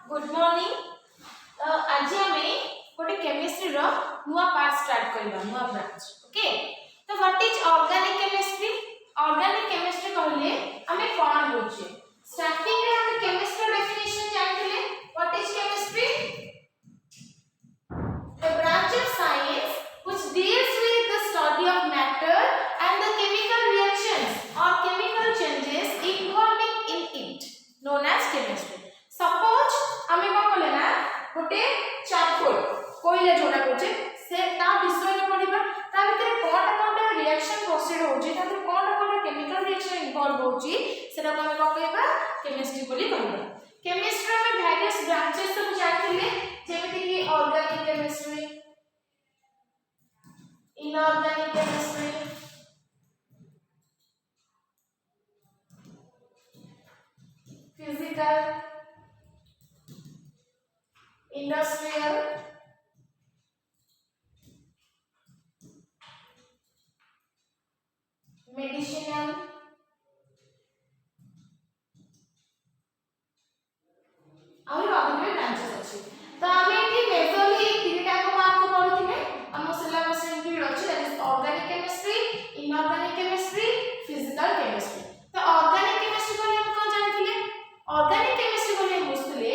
Good morning. आज आम गोटे केमिस्ट्री रो नुआ पार्ट स्टार्ट करबा नुआ ब्रांच। ओके, तो what is organic chemistry? Organic chemistry कहले हमें कोन बुझे? स्टार्टिंग रे हम केमिस्ट्री डेफिनेशन जानथिले। What is chemistry? The branch of science which deals with the study of matter and the chemical reactions or chemical changes involving in it, known as chemistry. Suppose हमें कौन बोले ना गोटे charcoal कोयला जोड़ा कोचे से ता विषय में पढ़िबा ता भीतर कोनटा रिएक्शन प्रोसीड होची ता भीतर कोनटा केमिकल रिएक्शन इन्वॉल्व होची सेटा को हम कहबा केमिस्ट्री बोली कहबा। केमिस्ट्री में वेरियस ब्रांचेस सब जानथिले जेमिति कि organic chemistry, inorganic chemistry, physical, industrial, medicinal, और अदर ब्रांचेस अछि। तो हमें एठी मेजरली तीनटा को मार्क पढुथिले हम सिलेबस इंक्लूड अछि, that is organic chemistry, inorganic chemistry, physical chemistry. तो ऑर्गेनिक केमिस्ट्री को हम कोन जानिथिले? ऑर्गेनिक केमिस्ट्री को हम बुझथिले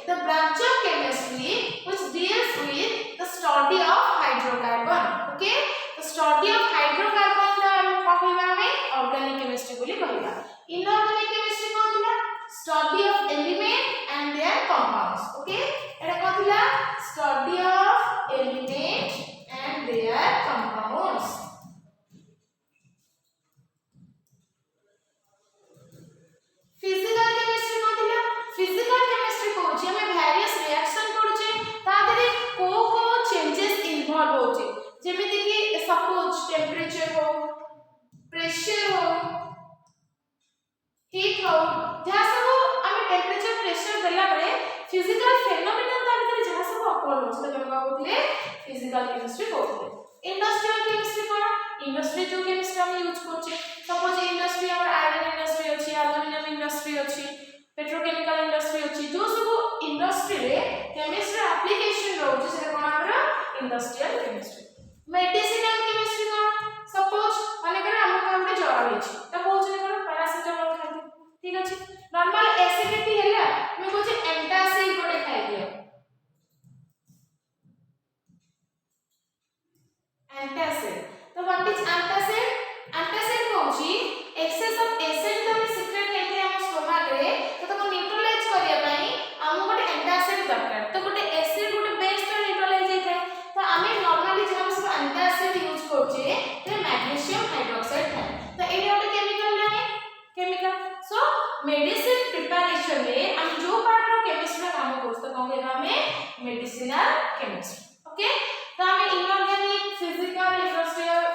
the branch of chemistry which deals with the study of hydrocarbon. Okay, the study of hydrocarbon da हम कहबा में organic chemistry बोली कहबा। इनऑर्गेनिक केमिस्ट्री कहथिला study of element and their compounds. Okay, एटा कहथिला study of element and their compounds. Physical chemistry कहथिला physical chemistry कहूची हमें वेरियस रिएक्शन पढुचे ता देरे को चेंजेस इन्वॉल्व होचे जेमिति कि सपोज टेंपरेचर हो, प्रेशर हो, हीट हो, जहा सब हमें टेंपरेचर प्रेशर देला बळे फिजिकल फेनोमेनन ता भीतर जहा सब अकर होचे त केमका कहथिले फिजिकल केमिस्ट्री कहथिले। इंडस्ट्रियल केमिस्ट्री कोन? इंडस्ट्री जो केमिस्ट्री हम यूज करछे सपोज इंडस्ट्री हमर आयरन इंडस्ट्री अछि, एल्युमिनियम इंडस्ट्री अछि, पेट्रोकेमिकल इंडस्ट्री अछि, जो सब इंडस्ट्री रे केमिस्ट्री एप्लीकेशन रहउछि से कोन हमर इंडस्ट्रियल केमिस्ट्री। मेडिसिनल केमिस्ट्री कोन? सपोज माने करे हमर हमरे ज्वर होछि त कहउछि कोन पैरासिटामोल खाइ, ठीक अछि। नॉर्मल एसिडिटी हैला मैं कहउछि एंटासिड कोटे खाइ दियो, एंटासिड। तो व्हाट इज एंटासिड? एंटासिड कहउछि एक्सेस ऑफ एसिड तमे सीक्रेट हेते हम स्टोमक रे तो तको न्यूट्रलाइज करिया पई हम गोटे एंटासिड दरकार। तो गोटे एसिड गोटे बेस तो न्यूट्रलाइज होई थाए तो हमें नॉर्मली जब सब एंटासिड यूज करछे ते मैग्नीशियम हाइड्रोक्साइड थाए। तो एटा गोटे केमिकल लागे केमिकल। सो मेडिसिन प्रिपरेशन रे हम जो पार्ट रो केमिस्ट्री काम करछ तो कहबे हमें मेडिसिनल केमिस्ट्री। ओके, तो हमें इनऑर्गेनिक, फिजिकल, इंडस्ट्रियल,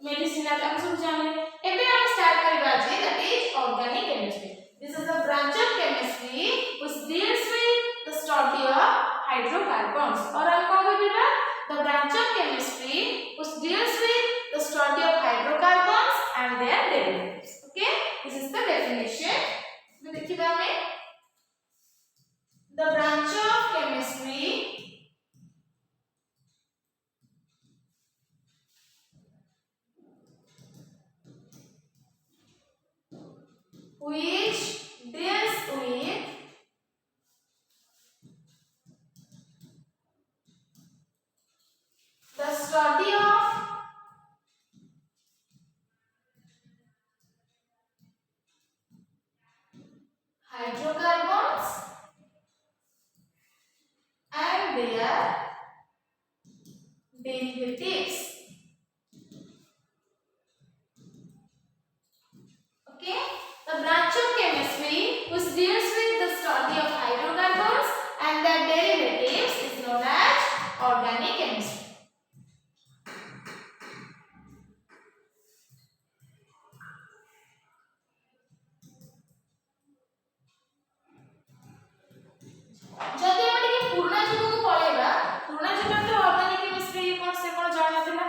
मेडिसिनल हम सब जाने। एबे हम स्टार्ट करबा जे that is organic chemistry. This is a branch of chemistry which deals with the study of hydrocarbons. और हम कौन बोलबा? The branch of chemistry which deals with the study of hydrocarbons and their derivatives. Okay, this is the definition. तो देखिबा हमें the branch of chemistry which deals with the study of hydrocarbons and their derivatives. Okay, the branch of chemistry which deals with the study of hydrocarbons and their derivatives is known as organic chemistry. जदि हम टिके पुराना जुग को पळेबा पुराना जुग तो organic chemistry कोन से कोन जाना थिला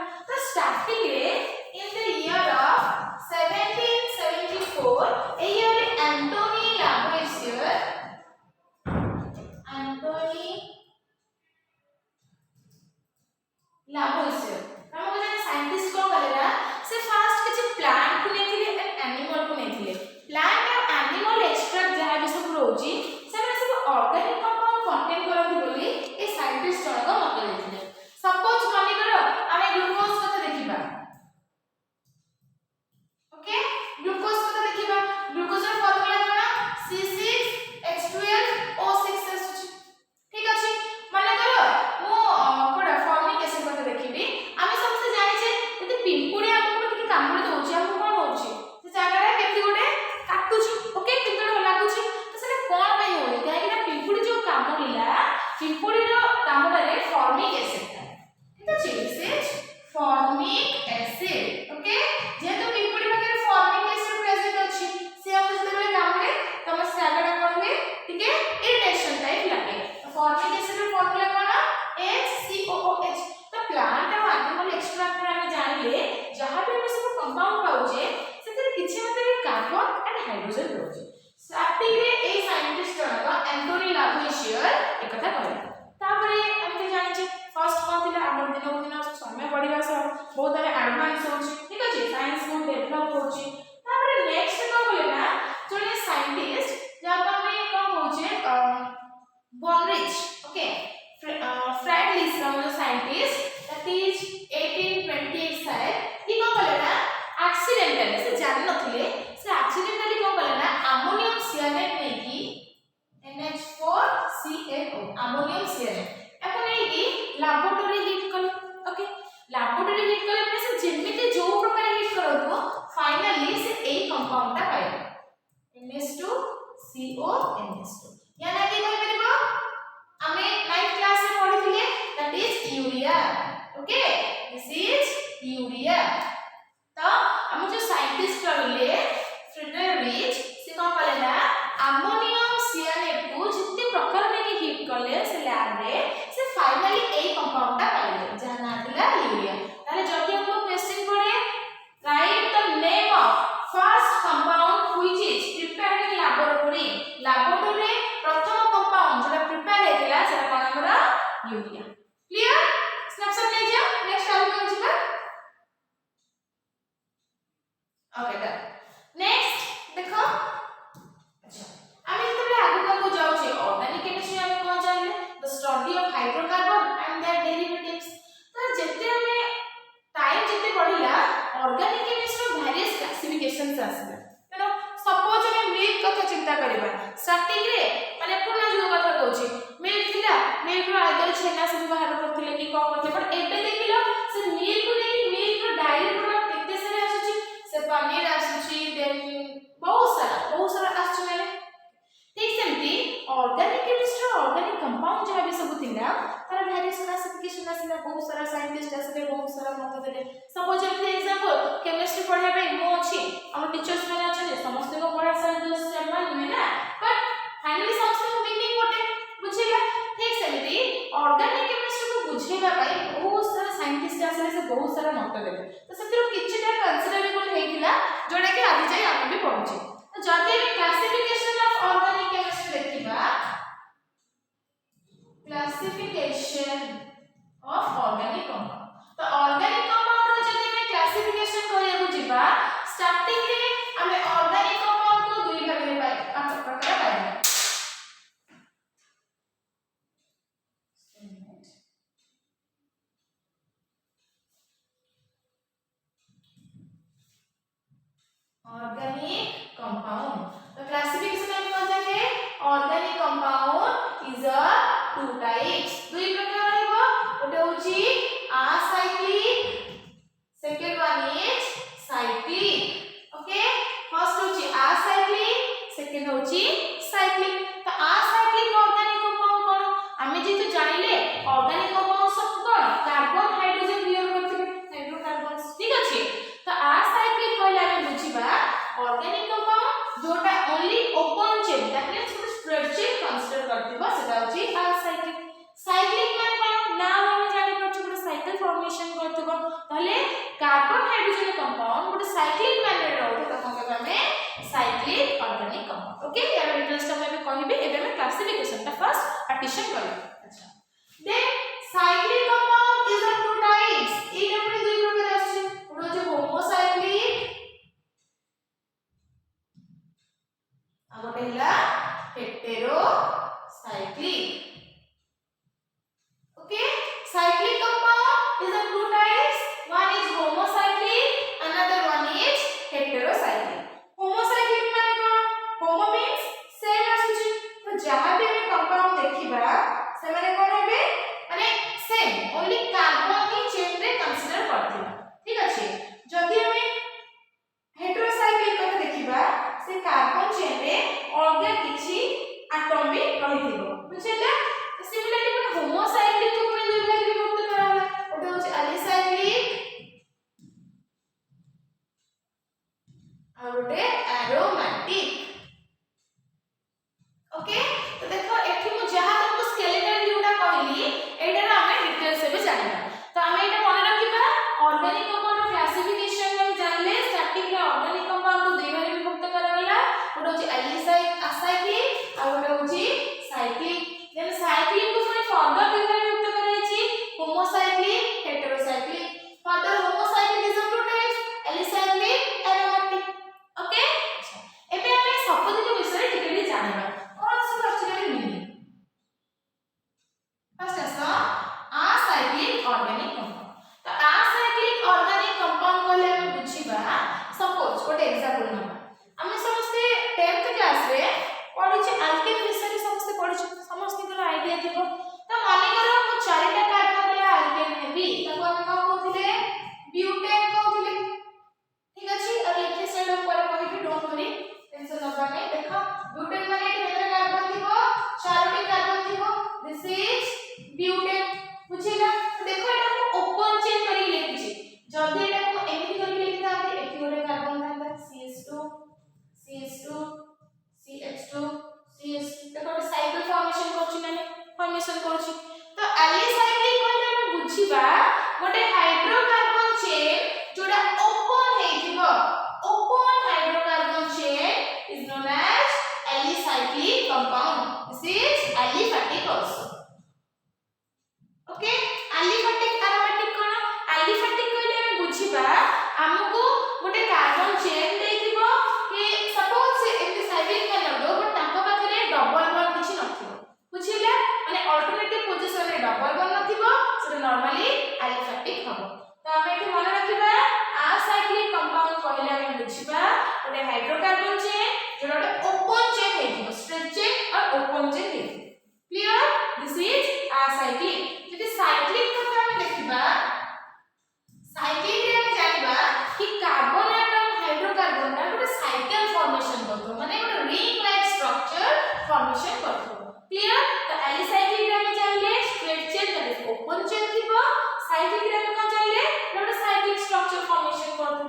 चिंपुड़ी रो कामटा रे फॉर्मिक एसिड था ठीक अछि this is formic acid okay जेहेतु पिंपुड़ी पाखे फॉर्मिक एसिड प्रेजेंट अछि से हम जते काम रे तम स्टार्टर कोन हुए ठीक है इरिटेशन टाइप लगे तो फॉर्मिक एसिड रो फॉर्मूला कोन HCOOH तो प्लांट और एनिमल एक्सट्रैक्ट रे हम जानिले जहां भी हम सब कंपाउंड पाउजे सेते किछि मात्रा कार्बन एंड हाइड्रोजन रहउजे स्टार्टिंग रे ए साइंटिस्ट जनक एंटोनी लावोइशियर एक कथा कहले तापरे हम ते जानि जे फर्स्ट कोन थिला हमर दिन दिन समय बढ़िबा सब बहुत आगे एडवांस होछि ठीक अछि साइंस को डेवलप होछि तापरे नेक्स्ट कोन बोले ना जोने साइंटिस्ट जहां पे कोन होचे बॉनरिच ओके फ्रेड लिस्टम साइंटिस्ट दैट इज 1828 शायद ये कोन बोले ना एक्सीडेंटली से जान नथिले से एक्सीडेंटली कोन बोले ना अमोनियम सियानेट नै की NH4CaO अमोनियम सियानेट अपन नै की लैबोरेटरी हीट कर ओके लैबोरेटरी हीट करले पर से जेमिति जो प्रकार हीट करतो फाइनली से ए कंपाउंड ता पाइबो NH2CO NH2 या ना की कोइ परिबो हमें 9th क्लास में पढिथिले that is urea okay this is urea तो हम जो साइंटिस्ट रहले फ्रेडरिच से कोन कहले ना अमोनियम सियानेट को जितने प्रकार में हीट करले से लैब रे से फाइनली ए कंपाउंड ता पाइले जहां ना थिला यूरिया ताले जब हमको क्वेश्चन पड़े right the name of first compound which is prepared in laboratory प्रथम कंपाउंड जोटा प्रिपेयर हेतिला सेटा कोन हमरा यूरिया क्लियर स्नैपशॉट ले जाओ नेक्स्ट आउट कोन छिबा ओके डन नेक्स्ट देखो अच्छा আমি তোমরা আগে को जाउ छी ऑर्गेनिक केमिस्ट्री हम कोन जानिले the study of hydrocarbon and their derivatives तो जते हमें टाइम जते बढ़िला ऑर्गेनिक केमिस्ट्री वेरियस क्लासिफिकेशंस आसला नो सपोज हम मिल्क कथा चिंता करबा स्टार्टिंग रे माने पुना जो कथा कहूची मिल्क थिला मिल्क रो आइदर छेना से बाहर करथिले कि को करथिले बट एबे देखिलो से मिल्क को नहीं मिल्क रो डायरी प्रोडक्ट केते सारे आसुची से पनीर आसुची देन बहुत सारा आसुची माने ठीक सेमती ऑर्गेनिक केमिस्ट्री ऑर्गेनिक कंपाउंड जहां भी सब थिला तार वेरियस क्लासिफिकेशन आसला बहुत सारा साइंटिस्ट आसले बहुत सारा मत देले सपोज फॉर एग्जांपल केमिस्ट्री पढ़ा पे मो अछि हम टीचर्स माने अछि समस्त को पढ़ा साइंस जो समान नुहे ना बट फाइनली समस्त को मीनिंग गोटे बुझिला ठीक सेमती ऑर्गेनिक केमिस्ट्री को बुझेबा पाई बहुत सारा साइंटिस्ट आसले से बहुत सारा मत देले तो सेतिर किछटा कंसीडरेबल हेतिला जोडा कि आज जाय हम भी पढुची तो जदि क्लासिफिकेशन ऑफ ऑर्गेनिक केमिस्ट्री देखिबा क्लासिफिकेशन ऑफ ऑर्गेनिक कंपाउंड तो ऑर्गेनिक कंपाउंड रो जदि में क्लासिफिकेशन करिया को जिबा स्टार्टिंग रे हमें ऑर्गेनिक कंपाउंड को दुई भाग में पाई पांच प्रकार पाई ऑर्गेनिक कंपाउंड तो क्लासिफिकेशन में कौन सा है organic compound is a two types दुई प्रकार रहबो ओटे होची acyclic second one is cyclic okay first होची असाइक्लिक सेकंड होची साइक्लिक तो असाइक्लिक ऑर्गेनिक कंपाउंड कोन हमें जे तो जानिले ऑर्गेनिक कंपाउंड सब कोन कार्बन हाइड्रोजन क्लियर करथिबे हाइड्रोकार्बन ठीक अछि तो असाइक्लिक कहले हमें बुझिबा ऑर्गेनिक कंपाउंड जोटा only open chain that means good spread chain consider करथिबा सेटा होची असाइक्लिक साइक्लिक माने कोन नाउ हम जानि परछु गुड साइकिल फॉर्मेशन करथिबो ताले carbon hydrogen compound good cyclic माने रहउ त कोन कहबा हमें साइक्लिक ऑर्गेनिक कंपाउंड ओके यार इंटरेस्ट हम कहबे एबे हम क्लासिफिकेशन ता फर्स्ट पार्टीशन करब अच्छा then cyclic compound is of two types ए अपने दुई प्रकार अछि गुड जे होमोसाइक्लिक आगोटे हिला heterocyclic okay cyclic compound is of two types one is homocyclic another one is heterocyclic homocyclic माने कोन होमो मींस सेम आछी तो जहां भी हम कंपाउंड देखिबा से ब्यूटेन बुझिला देखो एटा को ओपन चेन करी लिखिछि जदी एटा को एमिति करी लिखिता आबे एठी गोटे carbon थांता CH2 CH2 CH2 CH2 देखो साइकिल फॉर्मेशन करछि ना फॉर्मेशन करछि तो एलिसाइक्लिक कहले हम बुझिबा गोटे हाइड्रोकार्बन चेन जोडा ओपन हेतिबो open hydrocarbon chain is known as alicyclic compound this is aliphatic also okay aliphatic aromatic कोन एलिफैटिक कहले हम बुझिबा हमको गोटे कार्बन चेन देथिबो कि सपोज से एति साइक्लिक में नडो बट ताको पाखरे डबल बॉन्ड किछि नथिबो बुझिला माने अल्टरनेटिव पोजीशन रे डबल बॉन्ड नथिबो सेटा नॉर्मली एलिफैटिक हबो तो हम एठी मन रखिबा असाइक्लिक कंपाउंड कहले हम बुझिबा गोटे हाइड्रोकार्बन चेन जोडा ओपन चेन हेतिबो स्ट्रेट चेन और ओपन चेन हेतिबो क्लियर दिस इज असाइक्लिक जदि साइक्लिक कथा हम देखिबा साइक्लिक रे हम जानिबा कि कार्बन एटम हाइड्रोकार्बन ता गोटे साइकिल फॉर्मेशन करतो माने गोटे रिंग लाइक स्ट्रक्चर फॉर्मेशन करतो क्लियर तो एलिसाइक्लिक रे हम जानले straight chain that is open chain थिबो साइक्लिक रे हम कोन जानले गोटे साइक्लिक स्ट्रक्चर फॉर्मेशन करतो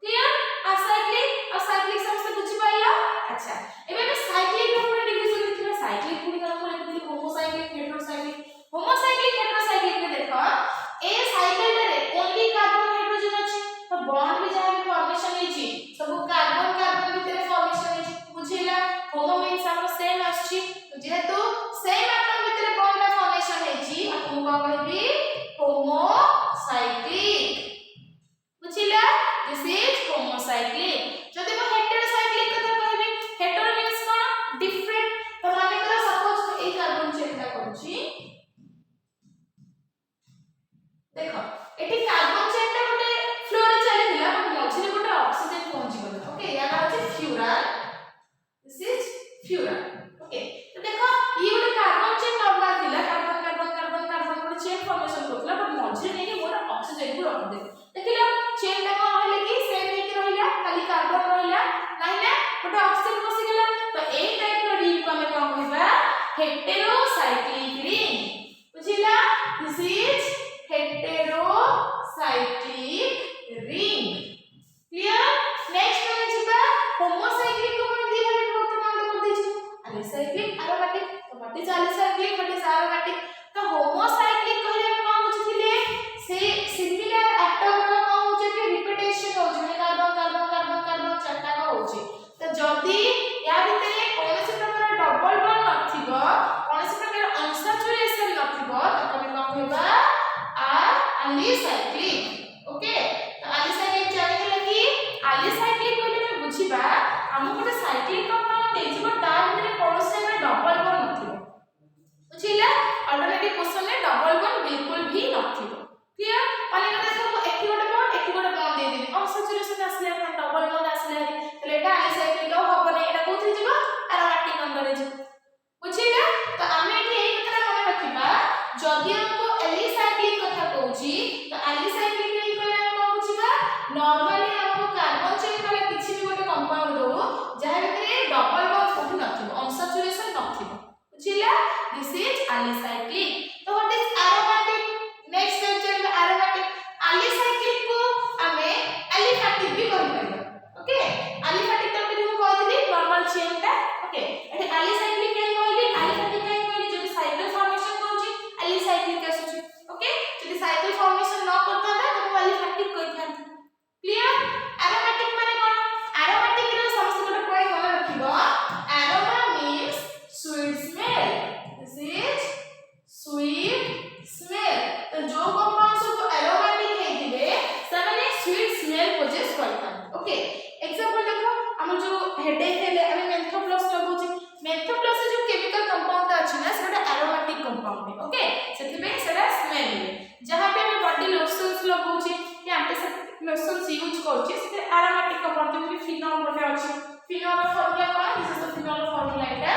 क्लियर असाइक्लिक समस्त बुझि पाइलो अच्छा एबे हम साइक्लिक रो पूरा डिवीजन देखिबा साइक्लिक पूरी तरह को लिखि होमोसाइक्लिक हेटेरोसाइक्लिक में देखो ए साइकिल रे ओनली कार्बन हाइड्रोजन अछि तो बॉन्ड भी जहां भी फॉर्मेशन हेछि सब कार्बन कार्बन भीतर फॉर्मेशन हेछि बुझिला होमो मींस हमर सेम अछि तो जेहेतु सेम एटम भीतर बॉन्ड फॉर्मेशन हेछि आपन को कहबी होमोसाइक्लिक बुझिला दिस इज होमोसाइक्लिक जदि को हेटेरोसाइक्लिक कथा कहबी हेटेरो मींस कोन डिफरेंट तो माने कर सपोज ए कार्बन चेन का करछि देखो एठी कार्बन चेन ता गोटे फ्लो रे चली दिला बट मझिरे गोटे ऑक्सीजन पहुंची गला ओके या नाम अछि furan this is furan okay तो देखो ये गोटे कार्बन चेन नॉर्मल दिला कार्बन कार्बन कार्बन कार्बन गोटे चेन फॉर्मेशन करतला बट मझिरे नेकी मोर ऑक्सीजन को रख दे देखिला चेन ता कोन रहले कि सेम हेकि रहिला खाली कार्बन रहिला नाही ना गोटे ऑक्सीजन बसी गेला तो ए टाइप रो रिंग को हमें कोन कहबा हेटेरोसाइक्लिक रिंग बुझिला this is heterocyclic ring clear next हम जिबा homocyclic को हम दी भाग बहुत कांड कर दै छी alicyclic aromatic तो बाटी alicyclic बाटी aromatic तो homocyclic कहले हम कोन बुझिले से सिमिलर एटम रो कोन होचे कि रिपीटेशन हो जे कार्बन कार्बन कार्बन कार्बन चारटा का होचे तो जदी या भितरे कोनोसी प्रकार डबल बॉन्ड नथिबो कोनोसी प्रकार अनसैचुरेशन नथिबो तो हम कोन कहबा एलिसाइक्लिक ओके तो एलिसाइक्लिक जाने के लगी एलिसाइक्लिक कहले हम बुझिबा हम गोटे साइक्लिक कंपाउंड देजिबो तार भीतर कोनोसी में डबल बॉन्ड नथिबो बुझिला अल्टरनेटिव पोजीशन में डबल बॉन्ड बिल्कुल भी नथिबो क्लियर माने देखो एठी गोटे बॉन्ड दे देबी अनसैचुरेशन आसले डबल बॉन्ड आसले तो एटा एलिसाइक्लिक हो बने एटा कोथि जिवो एरोमेटिक अंदर जिवो बुझिला तो हम एठी एई कथा मन रखिबा जदी हमको एलिसाइक्लिक कथा कहूची तो एलिसाइक्लिक रे कहले हम कोन बुझिबा नॉर्मली हमको कार्बन चेन वाला किछि भी गोटे कंपाउंड दो जहा भीतर डबल बॉन्ड कोथि नथिबो अनसैचुरेशन नथिबो बुझिला दिस इज एलिसाइक्लिक तो what is aromatic next step जे एरोमेटिक एलिसाइक्लिक को हमें एलिफैटिक भी कहि परबो ओके एलिफैटिक तो हम कहथिली नॉर्मल चेन ता ओके एठी एलिसाइक्लिक के कहली एलिफैटिक के कहली जो साइकिल फॉर्मेशन करछि एलिसाइक्लिक आसुछि ओके जदि साइकिल फॉर्मेशन न करता तो एलिफैटिक कहि थांती क्लियर एरोमेटिक माने कोन एरोमेटिक रे समस्त गोटे पॉइंट मन रखिबो aroma means sweet smell this is sweet smell तो जो कंपाउंड सब एरोमेटिक हेतिबे से माने स्वीट स्मेल पोजेस करता ओके एग्जांपल देखो हम जो हेडेक हेले हम मेंथोप्लस लगौछि मेंथोप्लस जो केमिकल कंपाउंड अछि ना सेटा एरोमेटिक कंपाउंड ओके सेथिबे सेटा स्मेल जहां पे हम बॉडी लोशंस लगौछि या एंटीसेप्टिक लोशंस यूज करछि से एरोमेटिक कंपाउंड जे फिनॉल गोटे अछि फिनॉल रो फॉर्मूला कोन this is the phenol formula एटा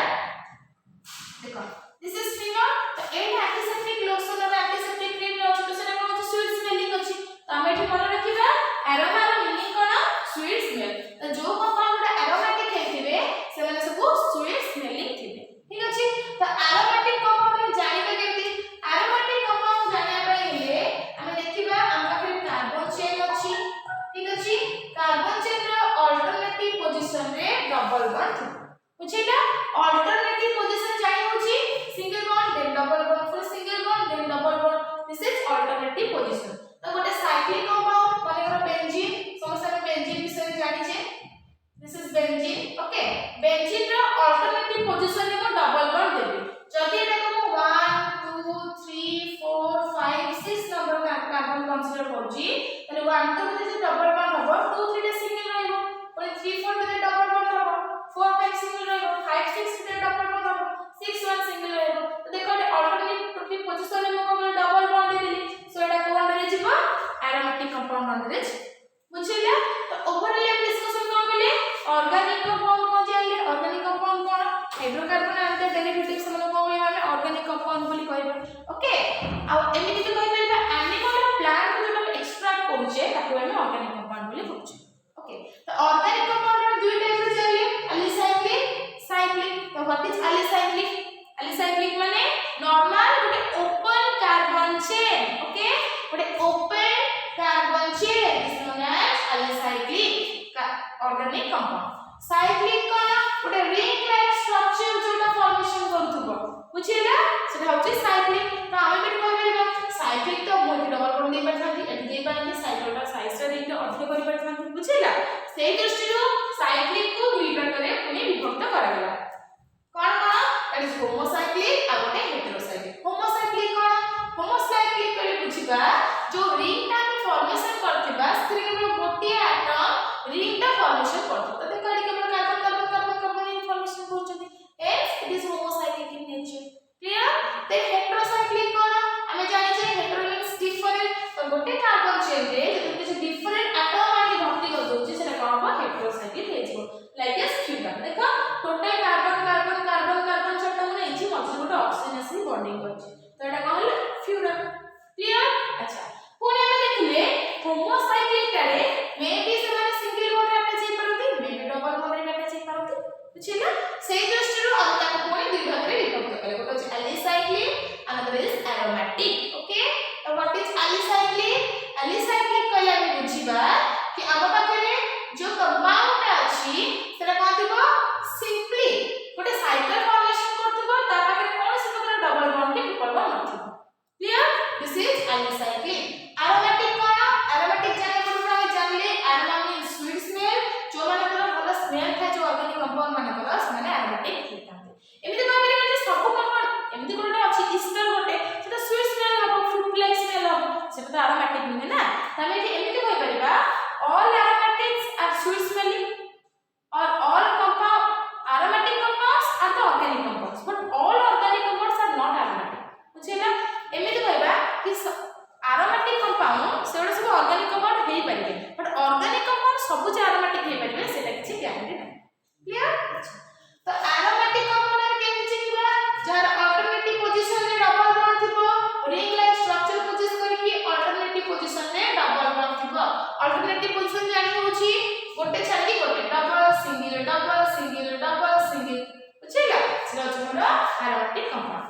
देखो दिस इज फिनॉल तो एटा एंटीसेप्टिक लोशन और एंटीसेप्टिक क्रीम रो अछि तो सेटा कोन स्वीट स्मेलिंग अछि तो हम एठी मन रखिबा एरोमा रो मीनिंग कोन स्वीट स्मेल तो जो कंपाउंड एरोमेटिक हेतिबे से माने सब स्वीट स्मेलिंग थिबे ठीक अछि तो एरोमेटिक कंपाउंड जानिबे केमति एरोमेटिक double bond फिर single bond then double bond this is alternative position तो गोटे cyclic compound माने करो benzene समस्त में benzene विषय जानि छे this is benzene okay benzene row alternative position रे को double bond देबे जदि एटा को 1 2 3 4 5 6 नंबर का कार्बन कंसीडर करजी तने 1 2 रे डबल बॉन्ड हबो 2 3 रे सिंगल रहबो और 3 4 रे डबल बॉन्ड हबो 4 5 सिंगल रहबो 5 6 रे डबल बॉन्ड हबो 6 1 सिंगल रहबो तो देखो अल्टरनेटिव पोजीशन में को डबल बॉन्ड देली सो एटा कोन रे जिवो एरोमेटिक कंपाउंड रे बुझिला तो ओवरऑल हम डिस्कशन कोन मिले ऑर्गेनिक कंपाउंड को जानले organic compound cone hydrocarbon and derivatives हम को हमें ऑर्गेनिक कंपाउंड बोली कहबा ओके आ एमिति तो कहि परबा एनिमल और प्लांट को जो एक्सट्रैक्ट करूचे ताको हमें ऑर्गेनिक कंपाउंड बोली कहूचे ओके तो ऑर्गेनिक कंपाउंड रे दुई टाइप रे जानले एलिसाइक्लिक साइक्लिक तो व्हाट इज एलिसाइक्लिक माने नॉर्मल गोटे ओपन कार्बन चेन ओके गोटे open carbon chain is known as alicyclic organic compound cyclic कोन गोटे रिंग लाइक स्ट्रक्चर जोटा फॉर्मेशन करथुबो बुझिला सेटा होची साइक्लिक तो आमे भी कहै परबा साइक्लिक तो मोटी डबल बॉन्ड दे परथांती एटी दे पारती साइक्लोटा साइज रे रिंग अधिक करि परथांती बुझिला सेही दृष्टिरो साइक्लिक को दुई प्रकार रे पुनी विभक्त करागला कोन कोन दैट इज होमोसाइक्लिक आ गोटे हेटेरोसाइक्लिक होमोसाइक्लिक कले बुझिबा जो रिंग टा के फॉर्मेशन करथिबा स्थिर केवल गोटे एटम रिंग टा फॉर्मेशन करथि तो देखो एटी केवल कार्बन फॉर्मेशन करछथि it is homocyclic in nature clear ते हेटेरोसाइक्लिक कोन हमें जानि छै हेटेरो मींस डिफरेंट तो गोटे कार्बन चेन रे जति किछ डिफरेंट एटम आके भर्ती कर दोछि सेटा कहबो हेटेरोसाइक्लिक हेजिबो लाइक दिस फ्यूजन देखो टोटल कार्बन छोटा होने इछि मझे गोटे ऑक्सीजन आसी बॉन्डिंग करछि तो एटा कहले फ्यूजन क्लियर अच्छा पुनी हम देखले होमोसाइक्लिक टारे मे बी समान सिंगल बॉन्ड रे अटैच हे परथि मे बी डबल बॉन्ड रे अटैच हे परथि बुझिला सेही दृष्टिरो हम ताको पुनी दुई भाग रे विभक्त कले गोटे अछि alicyclic another is aromatic okay तो व्हाट इज एलिसाइक्लिक कहले हम बुझिबा कि हम पाखरे जो कंपाउंड अछि सेटा कहथिबो सिंपली गोटे साइकिल फॉर्मेशन करथिबो ता पाखरे कोन से प्रकार डबल बॉन्ड के ट्रिपल बॉन्ड नथिबो clear this is alicyclic aromatic कोन एरोमेटिक जाने को हम जानले एरोमा मींस स्वीट स्मेल जो माने को भलो स्मेल था जो ऑर्गेनिक कंपाउंड माने को माने एरोमेटिक होतांते एमिति कहबे जे सब कंपाउंड एमिति कोनटा अछि ईस्टर गोटे सेटा स्वीट स्मेल हबो फ्रूट लाइक स्मेल हबो सेटा तो एरोमेटिक नुहे ना तमे एमिति कहि परिबा all aromatics are sweet smelling or all aromatic compounds are the organic compounds but all organic compounds are not aromatic बुझिला एमिति कहबा कि aromatic compound सेडा सब organic compound हेई परिबे but organic compound सब जे aromatic हेई परिबे सेटा किछि ग्यारंटी नै क्लियर तो aromatic compound रे केमि चिनिबा जार अल्टरनेटिव पोजीशन रे डबल बॉन्ड थिबो रिंग लाइक स्ट्रक्चर पोजीशन करके अल्टरनेटिव पोजीशन रे डबल बॉन्ड थिबो अल्टरनेटिव पोजीशन जानि होछि गोटे छाडी गोटे डबल सिंगल बुझिला सेटा जोरा एरोमेटिक कंपाउंड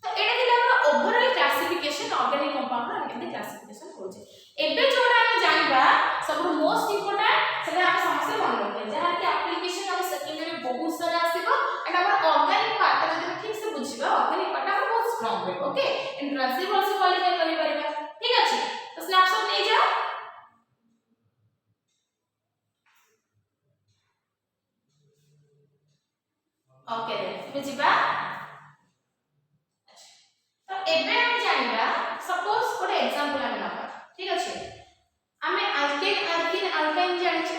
तो एटा दिला हमरा ओवरऑल क्लासिफिकेशन ऑर्गेनिक कंपाउंड रे केते क्लासिफिकेशन होछि एबे जोरा हम जानबा सब मोस्ट इंपोर्टेंट सेटा हम समस्त मन रखे जहा कि एप्लीकेशन हम सेकेंडरी बहुत सारा आसीबो एंड हमर ऑर्गेनिक पार्ट जदि ठीक से बुझिबा ऑर्गेनिक पार्ट हमर बहुत स्ट्रांग है ओके इंट्रांसिव आल्सो क्वालिफाई करि परिबा ठीक अछि तो स्नैपशॉट नै जा ओके बुझिबा तो एबे हम जानिबा सपोज गोटे एग्जांपल हम नबा ठीक अछि हमें अल्केन जानि छै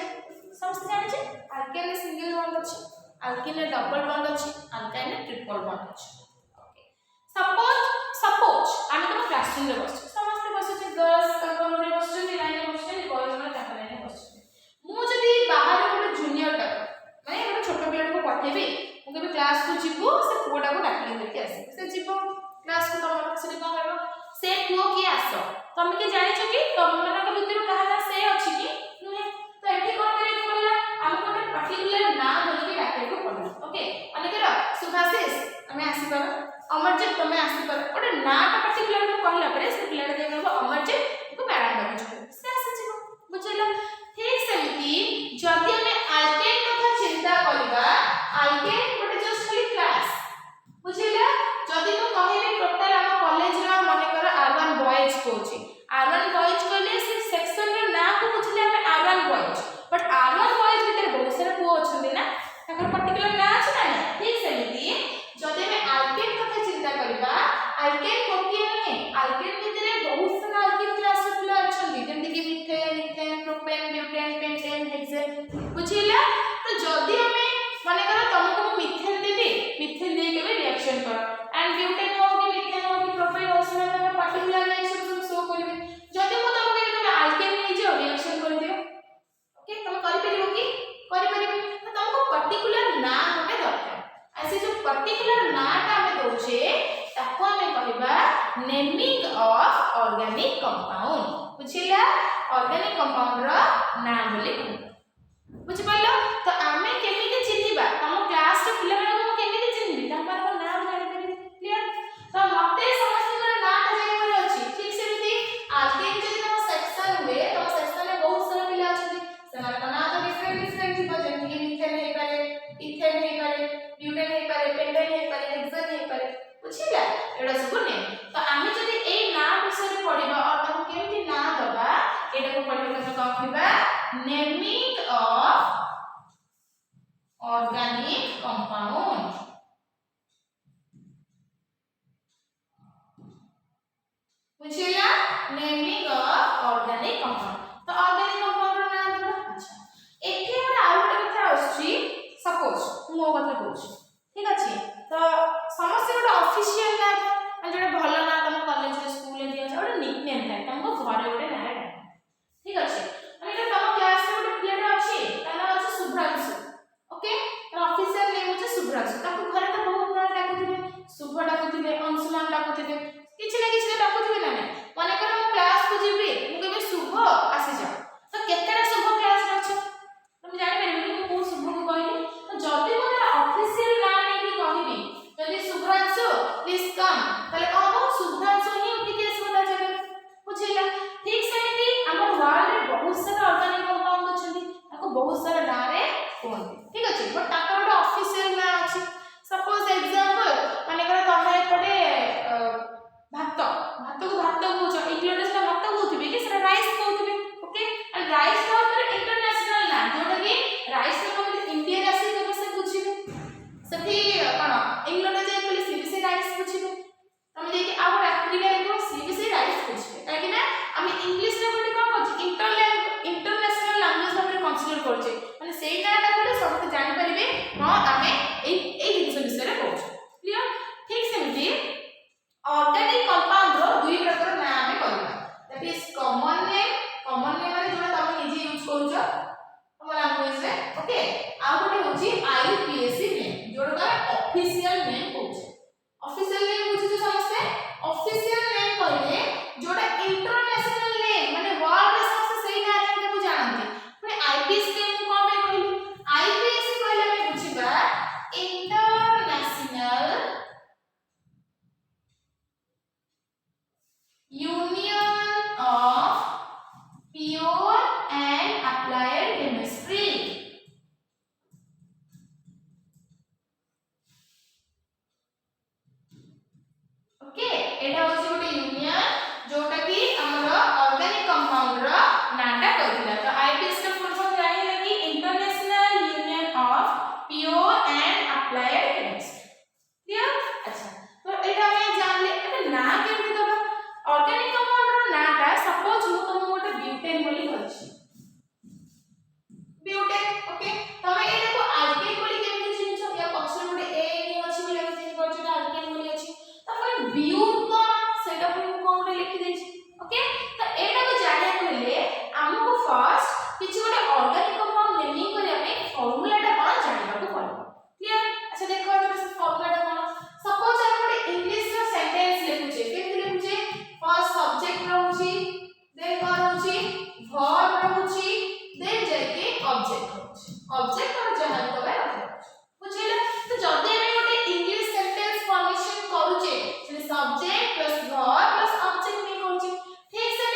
समस्त जानि छै अल्केन रे सिंगल बॉन्ड अछि अल्केन रे डबल बॉन्ड अछि अल्काइन रे ट्रिपल बॉन्ड अछि ओके सपोज हम तो क्लासरूम रे बस समस्त बस छै गर्ल्स कंट्रोल रे बस छै लाइन रे बस छै बॉयज रे काका लाइन रे बस छै मु जदी बाहर गोटे जूनियर का माने गोटे छोट पिला को पठेबी मुके क्लास को जीवो से पुओटा को डाकली करके आसे से जीवो क्लास को तमर से कोन करबो से पुओ की आसो तमे के जानि छ कि तम मानक भितर कहला से अछि कि नुहे तो एठी कोन करे पड़ला हम कोटे पर्टिकुलर नाम बोल के डाके को पड़ला ओके अनेकर सुभाषिस हमें आसी पर अमरजीत तमे आसी पर ओटे नाम पर्टिकुलर को कहला परे से पिला के कहबो अमरजीत को मैडम डाके छ से आसी जीवो बुझिला ठीक सेमिति जदि हमें अल्केन कथा चिंता करबा अल्केन गोटे जस्ट खाली क्लास बुझिला जदि को कहिबे अल्केन गोटिए नहीं, अल्केन भितर बहुत सारा अल्केन क्लास रे पिला अछंती जेमति कि methane, ethane, propane, butane, pentane, hexane बुझिला। तो जदी हमें माने करो तुमको मैं मिथेन देबी, मिथेन दे के रिएक्शन कर एंड ब्यूटेन हो कि मिथेन हो कि प्रोपेन हो से मैं पर्टिकुलर रिएक्शन सब शो करबे। जदी मो तुमको कि तुम अल्केन नै जे रिएक्शन कर दियो, ओके तुम करि परिबो कि करि परिबो। तो तुमको पर्टिकुलर ना गोटे दरकार, ऐसे जो पर्टिकुलर ना का हमें दोछे ताको हमें कहबा नेमिंग ऑफ ऑर्गेनिक कंपाउंड। बुझिला, ऑर्गेनिक कंपाउंड रो नाम बोली बुझि पालो। तो आमे केमिति चिन्हिबा, हम क्लास रे पिला को केमिति चिन्हिबी तमार को नाम जानि परिबी। क्लियर। तो मते समस्त को नाम जानि पर अछि ठीक सेमिति आल्केन जदि हम सेक्शन हुए तो सेक्शन में बहुत सारा पिला अछि सेमान का नाम तो डिफरेंट डिफरेंट थिबो जेमति कि मिथेन हे पारे, इथेन हे पारे, ब्यूटेन हे पारे, पेंटेन हे पारे, हेक्सेन हे पारे बुझिला। एडा सब ने तो आमे जदि ए नाम विषय पढिबा और ताको केमिति ना दबा एडा को पढिबा तो कहबा नेमिंग ऑफ ऑर्गेनिक कंपाउंड। बुझिला, नेमिंग ऑफ ऑर्गेनिक कंपाउंड। तो ऑर्गेनिक कंपाउंड रो नाम दबा। अच्छा एके हमरा आउट कथा आछि, सपोज मो कथा कहूछ ठीक अछि। तो समस्त गोटे ऑफिशियल ना जोटे भलो ना तुम कॉलेज रे स्कूल रे दिया जोटे निकनेम थाए तुमको घरे गोटे ना ठीक अछि। माने तुम क्लास रे गोटे प्लेयर अछि ताना अछि शुभ्रांशु, ओके तो ऑफिशियल नेम अछि शुभ्रांशु। ताको घरे तो बहुत ना डाकुथिबे, शुभ डाकुथिबे, अंशुमान डाकुथिबे, किछि ना किछि डाकुथिबे ना। माने कर हम क्लास को जिबी मु कहबे शुभ आसी जा, तो केतेटा शुभ क्लास रे अछि तुम जानि परिबे कि को शुभ को कहली। तो जदी मोर ऑफिशियल ना नै कि कहबी जदी शुभ्रांशु प्लीज कम तले कहबो शुभ्रांशु ही उठी के सोता जाबे बुझिला। ठीक सेमिति हमर वर्ल्ड रे बहुत सारा ऑर्गेनिक कंपाउंड अछि ताको बहुत सारा ना रे कोनते ठीक अछि, बट ताको गोटे ऑफिशियल ना अछि। सपोज एग्जांपल माने कर तमे पडे भात, भात को भात कहउछ इंग्लिश रे भात कहउथिबे कि सेरा राइस कहउथिबे, ओके एंड राइस का इंटरनेशनल ना जोटा कि राइस को इंडियन आसी तो से बुझिबे सथि कोन इंग्लिश जे पुलिस से राइस बुझिबे तमे जे कि आ गोटे अफ्रीका रे को से राइस बुझिबे काहे कि ना हम इंग्लिश रे गोटे कोन कहछ इंटरनेशनल लैंग्वेज हमरे कंसीडर करछे माने सेई नाटा बोले सब जानि परिबे हां आमे ए जिंस विषय रे कहछ। क्लियर। ठीक सेमिति ऑर्गेनिक कंपाउंड रो दुई प्रकार ना हमें करबा दैट इज कॉमन नेम माने जोटा तमे निजे यूज करूछ हम लैंग्वेज रे, ओके आ गोटे होची आईयूपीएसी नेम जोटा ऑफिशियल नेम कहूछ। ऑफिशियल नेम बुझिछ समस्ते, ऑफिशियल नेम कहले जोटा इंटरनेशनल नेम माने वर्ल्ड रे समस्त सेही ना नेम को जानते। पुनी आईपीएसी नेम को कोन कहली, आईपीएसी कहले हम बुझिबा international union of pure and applied chemistry. Okay एटा होची गोटे यूनियन जोटा कि हमर ऑर्गेनिक कंपाउंड रो नाटा करथिला। तो आईपीएस के फुल फॉर्म जानिले कि international union of pure and applied chemistry. Clear. अच्छा तो एटा हम जानले एटा ना केमति दबा ऑर्गेनिक कंपाउंड रो नाटा सपोज मु तुम गोटे ब्यूटेन बोली कहछि ब्यूटेन, ओके तमे एटा को अल्केन बोली केमति चिन्हछ या पक्ष गोटे ए नि अछि बोली हम चिन्ह करछ ना अल्केन बोली अछि तापर ब्यूट को सेटा पुनी को गोटे लिखि देछि, ओके तो एटा को जानिया कहले हमको फर्स्ट किछि गोटे ऑर्गेनिक कंपाउंड नेमिंग करिया पे फार्मूलाटा कोन जानिबा को पड़ो। क्लियर। अच्छा देखो एटा फार्मूलाटा कोन सपोज हम गोटे इंग्लिश रो सेंटेंस लिखुछे केमति लिखुछे फर्स्ट सब्जेक्ट रहउची देन कोन रहउची वर्ब रहउची देन जाके ऑब्जेक्ट रहउची, ऑब्जेक्ट और जहां को बे बुझिला। तो जदी हम गोटे इंग्लिश सेंटेंस फॉर्मेशन करूचे से subject plus verb plus object में करूचे ठीक से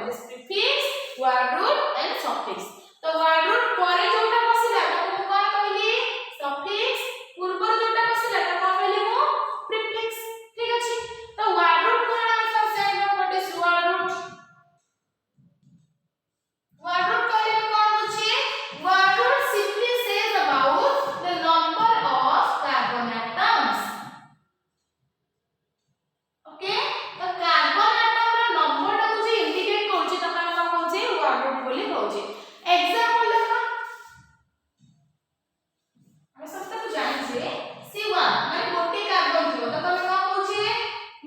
that is prefix, word root and suffix. तो word root ପରେ जोटा बसिला ताको मु कोन कहली suffix, पूर्व जोटा बसिला ताको कहली मु prefix, ठीक अछि। तो word root कोन आंसर जाइबो what is word root? Word root कहले कोन बुझी word root simply says about the number of carbon atoms. Okay, तो carbon atom रो नंबर टा बुझी इंडिकेट करछि त हम कोन कहउछि word root बोली कहउछि। एग्जांपल देखो हम सब तक जानि जे C1 माने गोटे कार्बन थियो त तमे कोन कहउछि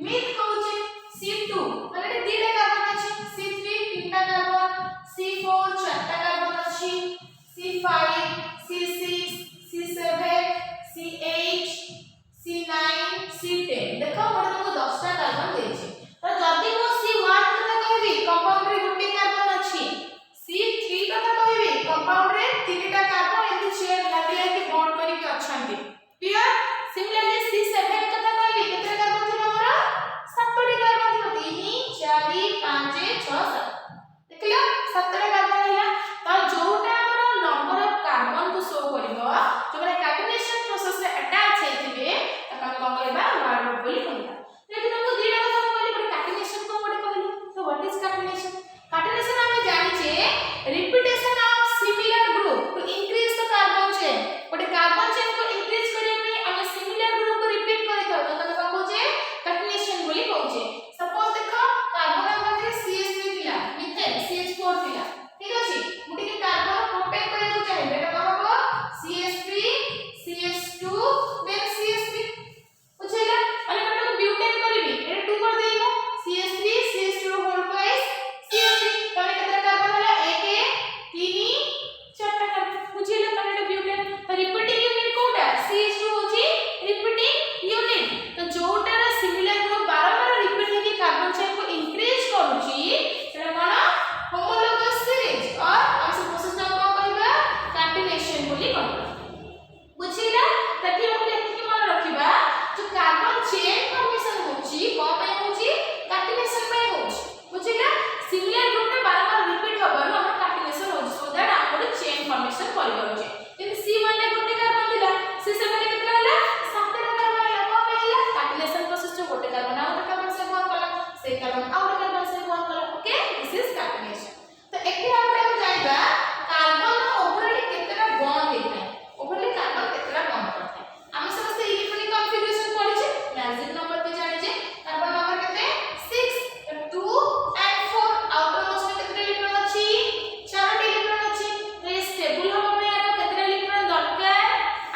मिथ कहउछि। C2 माने दिटा कार्बन अछि, C3 तीनटा कार्बन, C4 चारटा कार्बन अछि, C5 C6 C7 C8 C9 C10 देखो मोर तुमको 10टा कार्बन देछि। त जदी मो C1 कथा कहबी कंपाउंड रे गोटे कार्बन अछि, C3 कथा कहबी कंपाउंड रे तीनटा कार्बन एति चेन लागी लागी बॉन्ड करी के अछंती। क्लियर? सिमिलरली C7 कथा कहबी केते कार्बन थिबो मोर 7टी कार्बन थिबो 3 4 5 6 7 देखिलो 7टा कार्बन हैला। त जोटा हमर नंबर ऑफ कार्बन को शो करिवो जो माने कार्बोनेशन प्रोसेस रे अटैच हेतिबे त हम कोन कहबा word root बोली कहबा। लेकिन हमको दीटा कथा कहली बट कार्बोनेशन को बड कहली। तो व्हाट इज कार्बोनेशन? कार्बोनेशन हमें जानि छे repetition of similar group to increase the carbon chain. But carbon chain को इंक्रीज करे पे हमें सिमिलर ग्रुप को रिपीट करे तो तने कोन कहउछे कार्बोनेशन बोली कहउछे। सपोज देखो कार्बन हम पाखरे CH3 थिला, मिथेन CH4 थिला, ठीक अछि। मुटी के कार्बन प्रोपेन करे को चाहिए बेटा कोन हो CH3 CH2 देन CH3 बुझिला। माने बेटा को ब्यूटेन करबी एटा 2 कर देइबो CH3 CH2 whole bye CH3 तमे केते कार्बन हला 1 3 4टा कार्बन बुझिला तमे एटा ब्यूटेन। तो रिपीटिंग यूनिट कोटा CH2 होची रिपीटिंग यूनिट। तो जोटा सिमिलर ग्रुप बारंबार रिपीट हेकी कार्बन चेन को इंक्रीज करूची सेटा कोन होमोलोगस सीरीज और हम से प्रोसेस ना कोन कहबा कार्बोनेशन बोली कहबा। बुझिला? तथि हम एतिकी मन रखिबा जो कार्बन चेन फॉर्मेशन होची कोन पे होची कार्बोनेशन पे होची। बुझिला? सिमिलर ग्रुप रे बारंबार रिपीट होबारु हम कार्बोनेशन होची सो दैट हमर चेन फॉर्मेशन परिबरुची। किन C1 रे गोटे कार्बन दिला, C7 रे केतना हला 7टा कार्बन हला कोन पे हला कार्बोनेशन प्रोसेस जो गोटे कार्बन आउट कार्बन से बॉन्ड कला से कार्बन आउट कार्बन से बॉन्ड कला। Okay, this is carbonation. तो एके हम जाइबा कार्बन ओवरऑल केतेटा बॉन्ड हेतै, ओवरऑल कार्बन केतेटा बॉन्ड करथै। हम समस्त इलेक्ट्रॉनिक कॉन्फ़िगरेशन पढिछे, मैजिक नंबर पे जानिछे। कार्बन नंबर केते 6 2 and 4 आउटर मोस्ट में केतेटा इलेक्ट्रॉन अछि 4टी इलेक्ट्रॉन अछि। तो ये स्टेबल होबा में यार केतेटा इलेक्ट्रॉन दरकार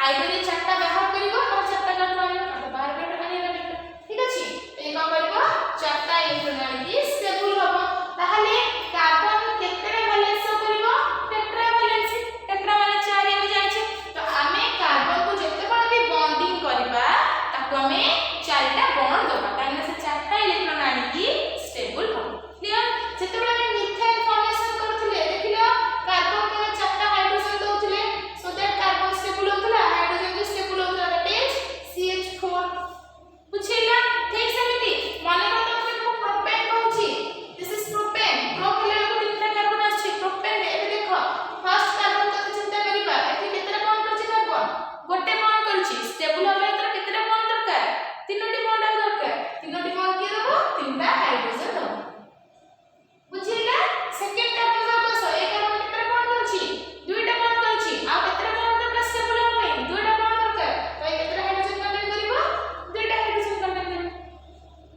आइदर ये 4टा बाहर करिवो और 4टा कार्बन आनिबो तो बाहर बेटा आनिबो बेटा, ठीक अछि। ए कोन करिवो 4टा इलेक्ट्रॉन आनि स्टेबल होबो। ताहले कार्बन केतेटा वैलेंस करिवो टेट्रा वैलेंस। टेट्रा माने 4 हम जानिछे। तो हमें कार्बन को जते बड भी बॉन्डिंग करबा ताको हमें 4टा बॉन्ड दबा ताने से 4टा इलेक्ट्रॉन आनि की स्टेबल हो। क्लियर? जते बड हम मिथेन फॉर्मेशन करथिले देखिलो कार्बन के 4टा हाइड्रोजन दउथिले सो दैट कार्बन स्टेबल होतला, हाइड्रोजन भी स्टेबल होतला दैट इज CH4। बुझिला? ठीक सेमिति माने को तुमको प्रोपेन कहउची दिस इज प्रोपेन। प्रोपेन को तीनटा कार्बन अछि प्रोपेन रे एबे देखो फर्स्ट कार्बन कते चिंता करिबा एथि केतेटा बॉन्ड करछि कार्बन गोटे बॉन्ड करछि स्टेबल होबे तर केतेटा बॉन्ड दरकार 3टी बॉन्ड आ दरकार। 3टी बॉन्ड के दबो 3टा हाइड्रोजन दबो। बुझिला? सेकंड कार्बन दबो सो एक कार्बन केतेटा बॉन्ड करछि 2टा बॉन्ड करछि आ केतेटा बॉन्ड दरकार स्टेबल होबे 2टा बॉन्ड दरकार। तो ए केतेटा हाइड्रोजन कंटेन करिवो 2टा हाइड्रोजन कंटेन करिवो।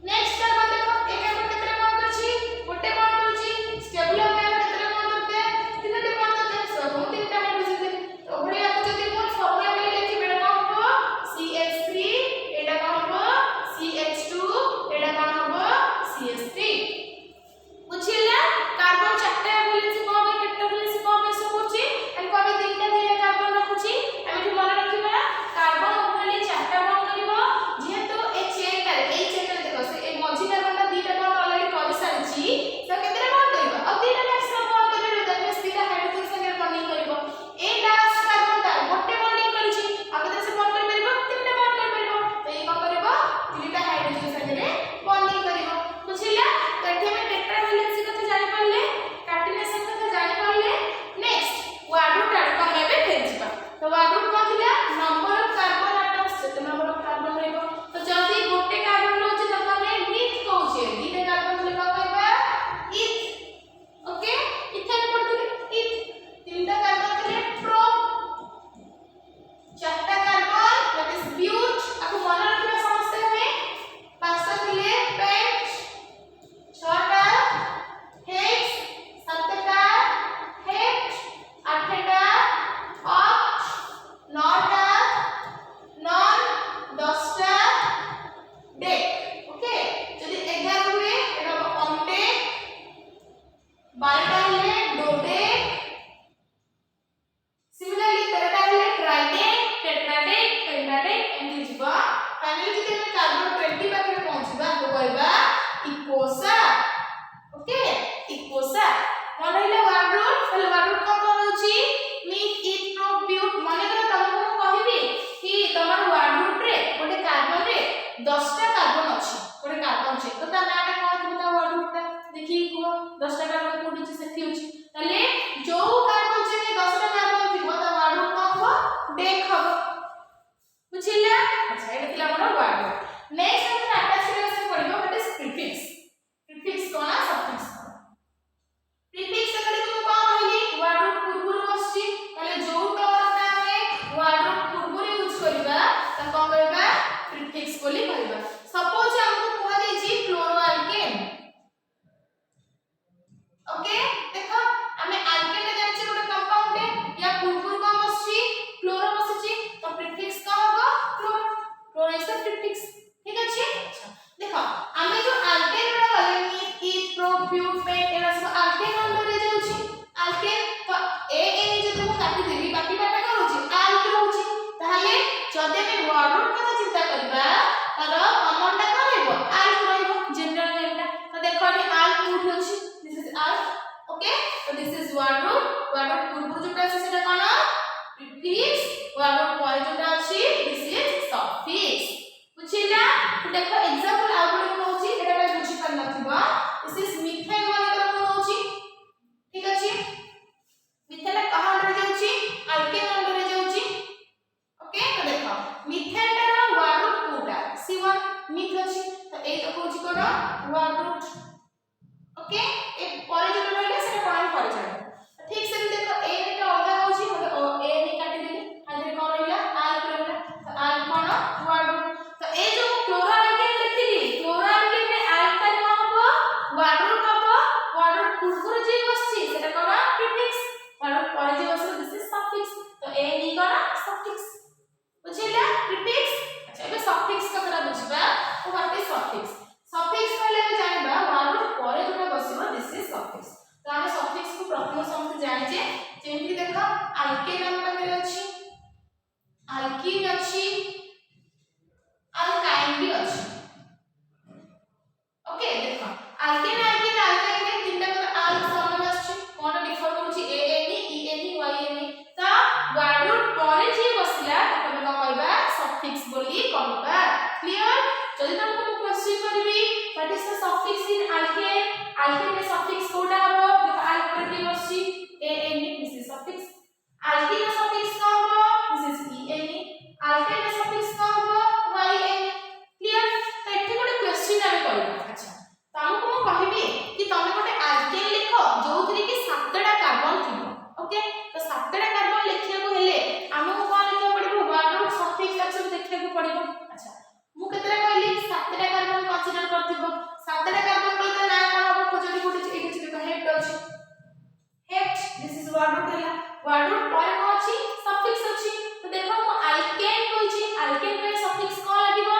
नेक्स्ट कार्बन देखो एक कार्बन केतेटा बॉन्ड करछि गोटे बॉन्ड करछि स्टेबल होबे केतेटा बॉन्ड दरकार 3टी बॉन्ड दरकार सो 3टा हाइड्रोजन दे। तो ओभली आपको जदी मोर फॉर्मूला में लिखि बेटा कोन हो CH3 एटा कोन हो CH2 एटा कोन हो CH3। बुझिला? कार्बन 4टा वैलेंस को बे टेट्रा वैलेंस को बे सब होछि एंड को बे 3टा दिले कार्बन रखुछि। हम एठी मन रखिबा कार्बन ओभली 4टा बॉन्ड करिवो जेहेतु ए चेन टा ए चेन टा देखो से ए मझी कार्बन टा 2टा बॉन्ड ऑलरेडी कर सारिछि तो केतेटा बॉन्ड करिवो और 2टा मैक्सिमम बॉन्ड करिवो दैट मींस 2टा हाइड्रोजन संगे बॉन्डिंग करिवो। ए लास्ट कार्बन टा गोटे बॉन्डिंग करिछि आ केते से बॉन्ड कर परिवो 3टा बॉन्ड कर परिवो तो ए कोन करिवो 3टा हाइड्रोजन संगे बॉन्डिंग करिवो। बुझिला? तो एठी हम टेट्रा वैलेंस कथा जानि पड़ले बारटा हेले डोडे सिमिलरली तेरटा हेले ट्राइडेन टेट्राडेन पेंटाडेन एमती जीवा फाइनली जति हम कार्बन 20 पाखे पहुंचबा तो कहबा इकोसा ओके इकोसा मन रहिला वर्ड रूट पहले वर्ड रूट कोन रहउची मीट इट प्रोब्यूट माने कर तुमको कहबी कि तमर वर्ड रूट रे गोटे कार्बन रे 10 टा कार्बन अछि गोटे कार्बन छै तो ता नाटा कोन थिबा वर्ड रूट ता देखि को 10 टा कार्बन कोठी छै सेठी अछि तले जो कार्बन छै 10 टा कार्बन थिबो ता वर्ड रूट कोन हो डेक हबो बुझिला अच्छा एटा तिला हमर वर्ड रूट नेक्स्ट हम अटैचमेंट पढिबो व्हाट इज प्रीफिक्स प्रीफिक्स कोन सफिक्स प्रीफिक्स करी तुम कोन कहली वर्ड रूट पूर्वरु बसची तले जो टर्म में वर्ड रूट पूर्वरु यूज करबा त कोन करबा प्रीफिक्स बोली कहबा सपोज हमको कह देछि क्लोरोअल्केन ओके देखो हमें अल्केन रे जानछि गोटे कंपाउंड है या पूर्वरु कोन बसची क्लोरो बसची तो प्रीफिक्स का होगा chloro chloro is the prefix ठीक अछि अच्छा देखो हमें जो अल्केन रे वाले मीट इट प्रोब्यूट पेट एरा सब अल्केन अंडर रे जाउची अल्केन तो ए जे तुम काटी देबी बाकी बाटा करूची अल्क रहउची ताहले जदे में वर्ड रूट कथा चिंता करबा तर कॉमन टा करबो अल्क रहइबो जनरल नेम टा तो देखो एटी अल्क उठी अछि दिस इज अल्क ओके तो दिस इज वर्ड रूट पूर्व जोटा अछि सेटा कोन प्रीफिक्स वर्ड रूट पर जोटा अछि दिस इज सफिक्स बुझिला तो देखो एग्जांपल आ गुड कहउची एटा बे बुझि पर नथिबा दिस इज मिथेन माने कर कोन होची ठीक अछि मिथेन कहा अंडर जाउची अल्केन अंडर रे जाउची ओके तो देखो मिथेन रा word root Kota C1 myth अछि तो ए तो कहउची कोन वर्ड रूट ओके ए परे जो रहले से पॉइंट पर जाय ठीक से देखो ए एटा अलगा होची मतलब ए नि काटी देली आधे कोन रहला अल्क रहला तो अल्क कोन वर्ड रूट तो ए जो क्लोरोअल्केन लिखिली क्लोरोअल्केन में अल्क का कोन हो वर्ड रूट हबो वर्ड रूट पूर्वरु जे बसची सेटा कोन प्रीफिक्स वर्ड रूट परे जे बसलो दिस इज सफिक्स तो ए नि कोन सफिक्स बुझिला प्रीफिक्स अच्छा एबे सफिक्स कतरा बुझबा तो व्हाट इज सफिक्स सफिक्स कहले हम जानबा वर्ड रूट परे जोटा बसिबो दिस इज सफिक्स तो हम सफिक्स को प्रथम समझ जानि जे जेमति देखो अल्केन हम पाखरे अछि अल्कीन अछि अल्काइन भी अछि ओके देखो अल्केन अल्कीन अल्काइन में तीनटा को अल्क सामने अछि कोन डिफर होछि A N E N E Y N E ता वर्ड रूट परे जे बसिला तमे कोन कहबा सफिक्स बोली कहबा क्लियर जदि तुमको क्वेश्चन करबी what is the suffix in alkane alkane में सफिक्स कोटा हबो देखो अल्क पर की बसची A N E this is suffix alkene में सफिक्स का हबो this is E N E alkane में सफिक्स का हबो वाई एन ई क्लियर तो एठी गोटे क्वेश्चन आमे करबा अच्छा तामको म कहबी कि तमे गोटे अल्केन लिखो जोथि कि 7टा कार्बन थिबो ओके तो 7टा कार्बन लिखिया को हेले हमको कोन लिखिया पड़िबो वर्ड रूट सफिक्स एक्शन देखिया को पड़िबो अच्छा मु केतरा कहली 7टा कार्बन कंसीडर करथिबो 7टा कार्बन कहले ना कोन हबो खोजली गुडी एठी छै देखो हेड अछि head this is word root हला वर्ड रूट पर को अछि सफिक्स अछि तो देखो मु अल्केन कहै छी अल्केन पे सफिक्स कोन लागिबो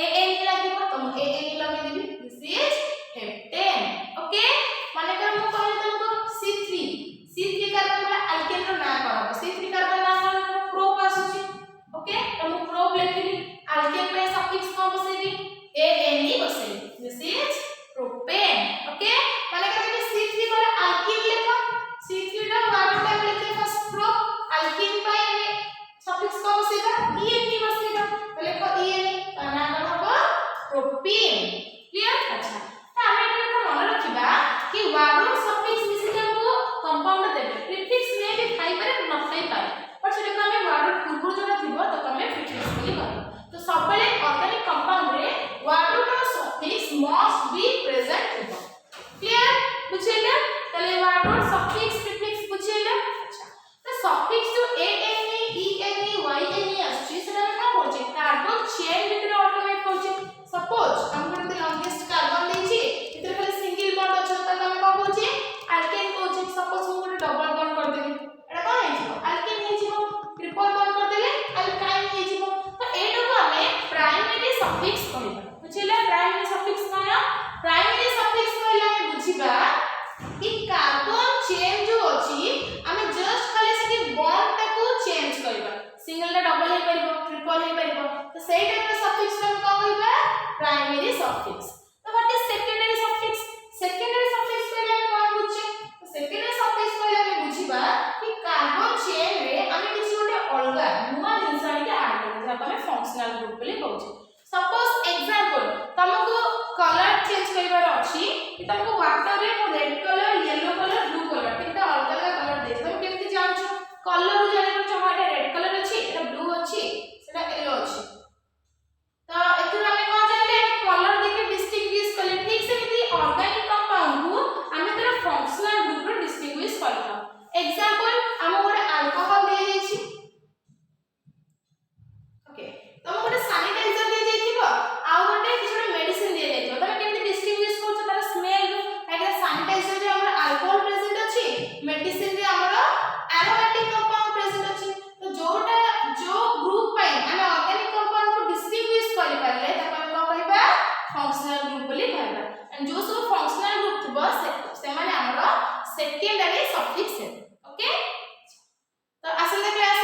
ए एन लागिबो तो मु ए एन लगे देबी दिस इज हेप्टेन ओके माने कर मु कहले तुमको C3 कार्बन वाला अल्केन रो नाम कहबो C3 कार्बन नाम प्रोप आसुची ओके तो मु प्रोप लिखली अल्केन पे सफिक्स को बसेबी ए एन ई बसेबी दिस इज प्रोपेन ओके माने कर C3 वाला अल्कीन लिखो C3 रो वर्ड टाइप लिखे फर्स्ट प्रोप अल्कीन पे हमें सफिक्स को बसेबा ई एन ई बसेबा तो लिखो ई एन ई तो नाम हबो प्रोपीन क्लियर अच्छा तो हमें एटा मन रखिबा कि वर्ड रूट सफिक्स मिसी हमको कंपाउंड देबे प्रीफिक्स में भी थाई पारे न थाई पारे पर सेटा को हमें वर्ड रूट पूर्व जोटा थिबो तो हमें प्रीफिक्स बोली कहबो तो सबले ऑर्गेनिक कंपाउंड रे वर्ड रूट और सफिक्स मस्ट बी प्रेजेंट थिबो क्लियर बुझिले तले वर्ड रूट सफिक्स प्रीफिक्स बुझिले अच्छा तो सफिक्स जो A N E N E Y N N E सेटा का होचे कार्बन चेन भितर ऑटोमेट होचे सपोज हम करते लॉन्गेस्ट कार्बन देछि इतर खाली सिंगल बॉन्ड अछि त हम का होचे अल्केन होचे सपोज हम गोटे डबल बॉन्ड कर देली एटा का है छिबो अल्केन है छिबो ट्रिपल बॉन्ड कर देले अल्काइन है छिबो तो एटा को हमें प्राइमरी सफिक्स कहबा बुझिले प्राइमरी सफिक्स कहया प्राइमरी सफिक्स कहले हम बुझिबा suffix. तो what is secondary suffix? Secondary suffix पहले हम कोन बुझे? तो सेकेंडरी सफिक्स पहले हम बुझिबा कि कार्बन चेन रे हमें किसी गोटे अलगा नुवा जिंस आके ऐड कर जे हमें फंक्शनल ग्रुप बोली कहउछे. सपोज एग्जांपल तुमको कलर चेंज करबार अछि कि तुमको वाटर रे red colour, yellow colour, blue colour तीनटा अलग अलग कलर दे तुम केमति जानछो? कलर रो जानि परछो हा एटा रेड कलर अछि, एटा ब्लू अछि, सेटा येलो अछि. तो एथु हमें कोन जानले कलर देखे डिस्टिंग्विश करले. ठीक सेमति ऑर्गेनिक कंपाउंड को हमें तर फंक्शनल ग्रुप रे डिस्टिंग्विश करबा. एग्जांपल हम गोटे अल्कोहल दे दैछि. ओके तुम गोटे सैनिटाइजर दे दैथिबो आ गोटे किछो मेडिसिन दे दैथिबो. तमे केमति डिस्टिंग्विश करछो तार स्मेल रो? काहे सैनिटाइजर रे हमर अल्कोहल प्रेजेंट अछि, मेडिसिन रे हमर एरोमेटिक कंपाउंड प्रेजेंट अछि. तो जोटा जो ग्रुप पाई हम ऑर्गेनिक कंपाउंड को डिस्टिंग्विश करि परले ताको हम कहबा फंक्शनल ग्रुप बोली कहबा. एंड जो सब फंक्शनल ग्रुप थिबो से माने हमर सेकेंडरी सफिक्स है. ओके तो आसंता क्लास